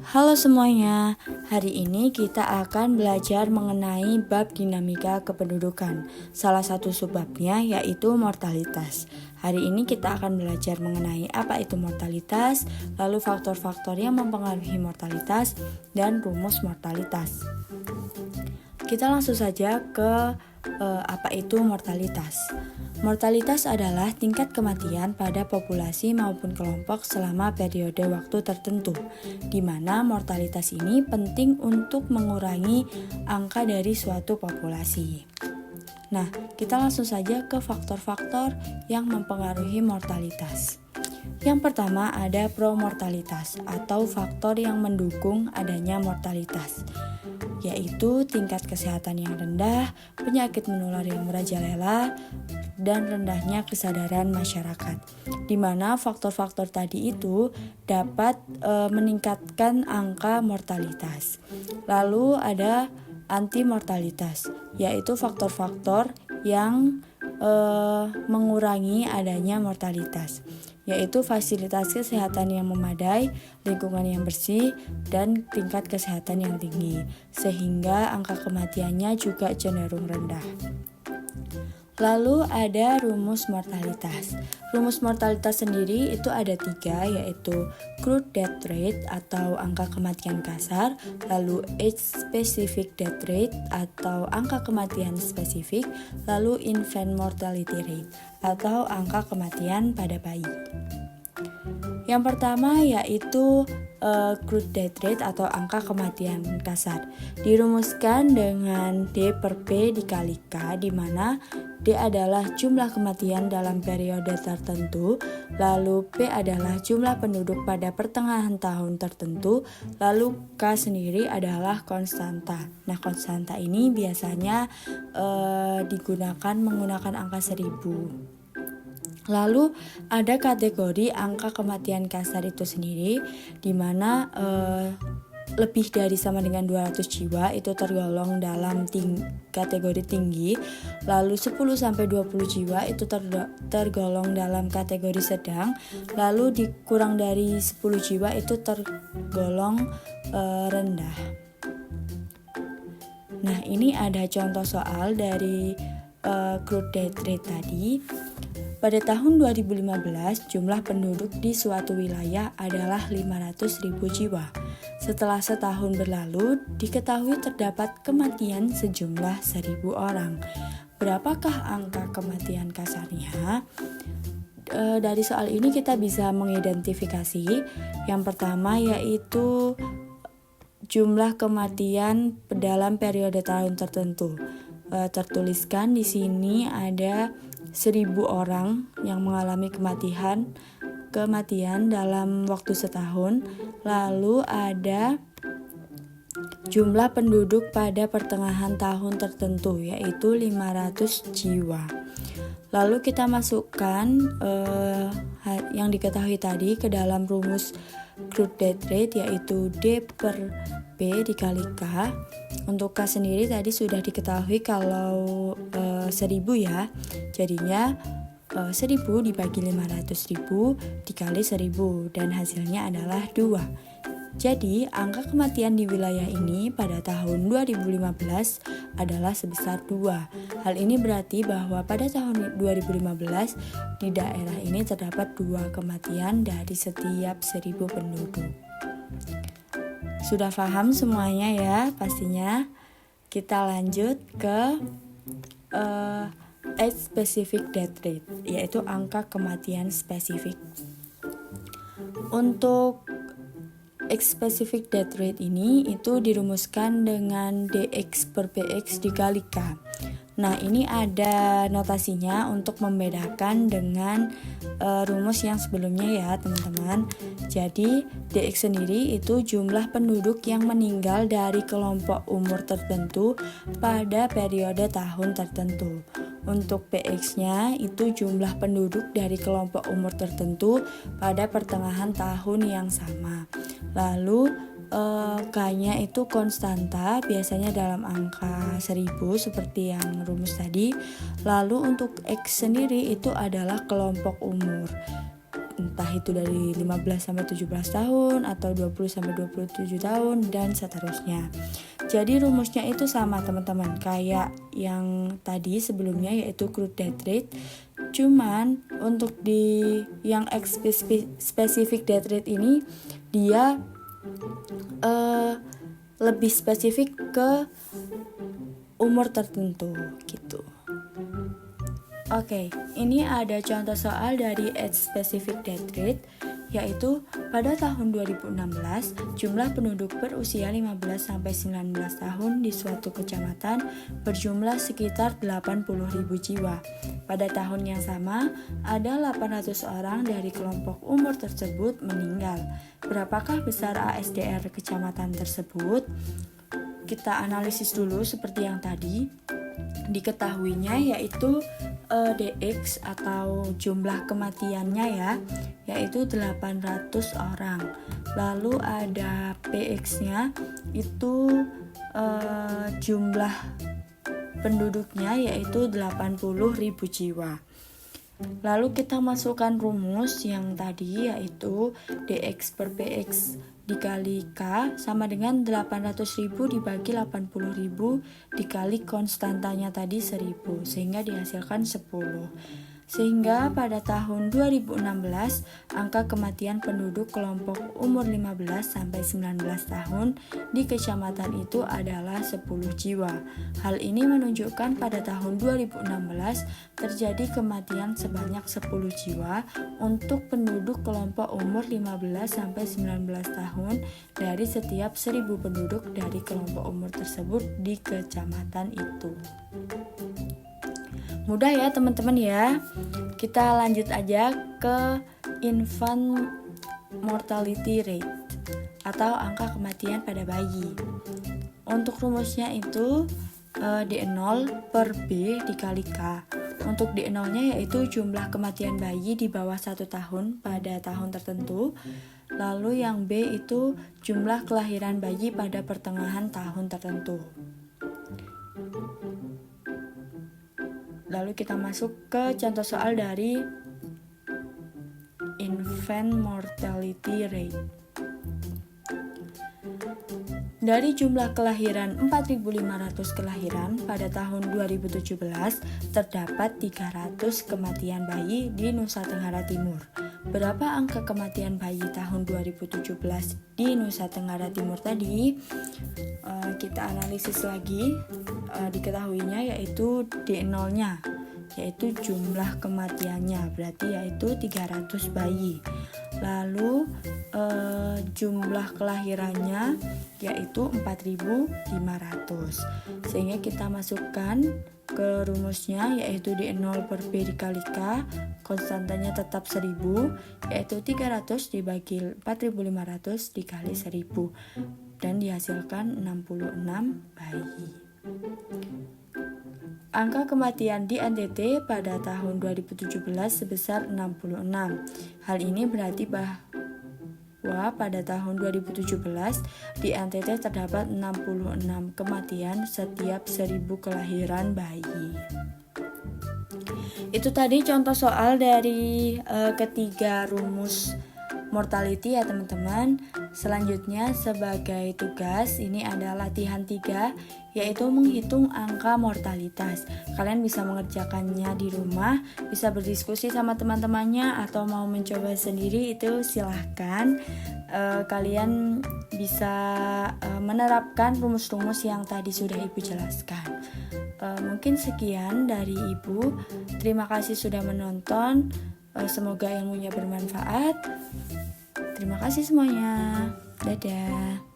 Halo semuanya, hari ini kita akan belajar mengenai bab dinamika kependudukan. Salah satu subbabnya yaitu mortalitas. Hari ini kita akan belajar mengenai apa itu mortalitas, lalu faktor-faktor yang mempengaruhi mortalitas, dan rumus mortalitas. Kita langsung saja ke apa itu mortalitas. Mortalitas adalah tingkat kematian pada populasi maupun kelompok selama periode waktu tertentu, di mana mortalitas ini penting untuk mengurangi angka dari suatu populasi. Nah, kita langsung saja ke faktor-faktor yang mempengaruhi mortalitas. Yang pertama ada promortalitas atau faktor yang mendukung adanya mortalitas, yaitu tingkat kesehatan yang rendah, penyakit menular yang merajalela, dan rendahnya kesadaran masyarakat, di mana faktor-faktor tadi itu dapat meningkatkan angka mortalitas. Lalu ada antimortalitas, yaitu faktor-faktor yang mengurangi adanya mortalitas, yaitu fasilitas kesehatan yang memadai, lingkungan yang bersih, dan tingkat kesehatan yang tinggi, sehingga angka kematiannya juga cenderung rendah. Lalu ada rumus mortalitas. Rumus mortalitas sendiri itu ada 3, yaitu crude death rate atau angka kematian kasar, lalu age specific death rate atau angka kematian spesifik, lalu infant mortality rate atau angka kematian pada bayi. Yang pertama yaitu crude death rate atau angka kematian kasar. Dirumuskan dengan D per P dikali K, di mana D adalah jumlah kematian dalam periode tertentu, lalu P adalah jumlah penduduk pada pertengahan tahun tertentu, lalu K sendiri adalah konstanta. Nah, konstanta ini biasanya digunakan menggunakan angka 1000. Lalu ada kategori angka kematian kasar itu sendiri, di mana lebih dari sama dengan 200 jiwa itu tergolong dalam kategori tinggi, lalu 10-20 jiwa itu tergolong dalam kategori sedang, lalu dikurang dari 10 jiwa itu tergolong rendah. Nah, ini ada contoh soal dari crude death rate tadi. Pada tahun 2015, jumlah penduduk di suatu wilayah adalah 500.000 jiwa. Setelah setahun berlalu, diketahui terdapat kematian sejumlah 1.000 orang. Berapakah angka kematian kasarnya? Dari soal ini kita bisa mengidentifikasi. Yang pertama yaitu jumlah kematian dalam periode tahun tertentu. Tertuliskan di sini ada 1.000 orang yang mengalami kematian dalam waktu setahun. Lalu ada jumlah penduduk pada pertengahan tahun tertentu, yaitu 500 jiwa. Lalu kita masukkan yang diketahui tadi ke dalam rumus crude death rate, yaitu D per P dikali K. Untuk K sendiri tadi sudah diketahui kalau 1.000 ya, jadinya 1.000 dibagi 500.000 dikali 1.000 dan hasilnya adalah 2. Jadi angka kematian di wilayah ini pada tahun 2015 adalah sebesar 2. Hal ini berarti bahwa pada tahun 2015 di daerah ini terdapat 2 kematian dari setiap 1.000 penduduk. Sudah paham semuanya ya pastinya. Kita lanjut ke age specific death rate, yaitu angka kematian spesifik. Untuk age specific death rate ini itu dirumuskan dengan dx per px dikali k. Nah, ini ada notasinya untuk membedakan dengan rumus yang sebelumnya ya teman-teman. Jadi dx sendiri itu jumlah penduduk yang meninggal dari kelompok umur tertentu pada periode tahun tertentu. Untuk px-nya itu jumlah penduduk dari kelompok umur tertentu pada pertengahan tahun yang sama. Lalu K-nya itu konstanta, biasanya dalam angka 1.000 seperti yang rumus tadi. Lalu untuk X sendiri itu adalah kelompok umur. entah itu dari 15 sampai 17 tahun atau 20 sampai 27 tahun dan seterusnya. Jadi rumusnya itu sama teman-teman, kayak yang tadi sebelumnya yaitu crude death rate. Cuman untuk di yang specific death rate ini dia lebih spesifik ke umur tertentu gitu. Oke, ini ada contoh soal dari age specific death rate, yaitu pada tahun 2016 jumlah penduduk berusia 15-19 tahun di suatu kecamatan berjumlah sekitar 80.000 jiwa. Pada tahun yang sama, ada 800 orang dari kelompok umur tersebut meninggal. Berapakah besar ASDR kecamatan tersebut? Kita analisis dulu seperti yang tadi. Diketahuinya yaitu DX atau jumlah kematiannya yaitu 800 orang. Lalu ada PX-nya itu jumlah penduduknya yaitu 80.000 jiwa. Lalu kita masukkan rumus yang tadi yaitu DX per PX dikali K sama dengan 800.000 dibagi 80.000 dikali konstantanya tadi 1.000, sehingga dihasilkan 10. Sehingga pada tahun 2016 angka kematian penduduk kelompok umur 15-19 tahun di kecamatan itu adalah 10 jiwa. Hal ini menunjukkan pada tahun 2016 terjadi kematian sebanyak 10 jiwa untuk penduduk kelompok umur 15-19 tahun dari setiap 1.000 penduduk dari kelompok umur tersebut di kecamatan itu. Mudah ya teman-teman ya. Kita lanjut aja ke infant mortality rate atau angka kematian pada bayi. Untuk rumusnya itu D0 per B dikali K. Untuk D0-nya yaitu jumlah kematian bayi di bawah 1 tahun pada tahun tertentu. Lalu yang B itu jumlah kelahiran bayi pada pertengahan tahun tertentu. Lalu kita masuk ke contoh soal dari infant mortality rate. Dari jumlah kelahiran 4.500 kelahiran pada tahun 2017, terdapat 300 kematian bayi di Nusa Tenggara Timur. Berapa angka kematian bayi tahun 2017 di Nusa Tenggara Timur tadi? Kita analisis lagi. Diketahuinya yaitu D0-nya, yaitu jumlah kematiannya, berarti yaitu 300 bayi. Lalu jumlah kelahirannya yaitu 4.500. Sehingga kita masukkan ke rumusnya yaitu D0 per B dikali K, konstantanya tetap 1.000, yaitu 300 dibagi 4.500 dikali 1.000 dan dihasilkan 66 bayi. Angka kematian di NTT pada tahun 2017 sebesar 66. Hal ini berarti bahwa pada tahun 2017 di NTT terdapat 66 kematian setiap 1.000 kelahiran bayi. Itu tadi contoh soal dari ketiga rumus mortality ya teman-teman. Selanjutnya sebagai tugas ini ada latihan 3, yaitu menghitung angka mortalitas. Kalian bisa mengerjakannya di rumah, bisa berdiskusi sama teman-temannya, atau mau mencoba sendiri itu silahkan. Kalian bisa menerapkan rumus-rumus yang tadi sudah Ibu jelaskan. Mungkin sekian dari Ibu. Terima kasih sudah menonton. Semoga ilmunya bermanfaat. Terima kasih semuanya. Dadah.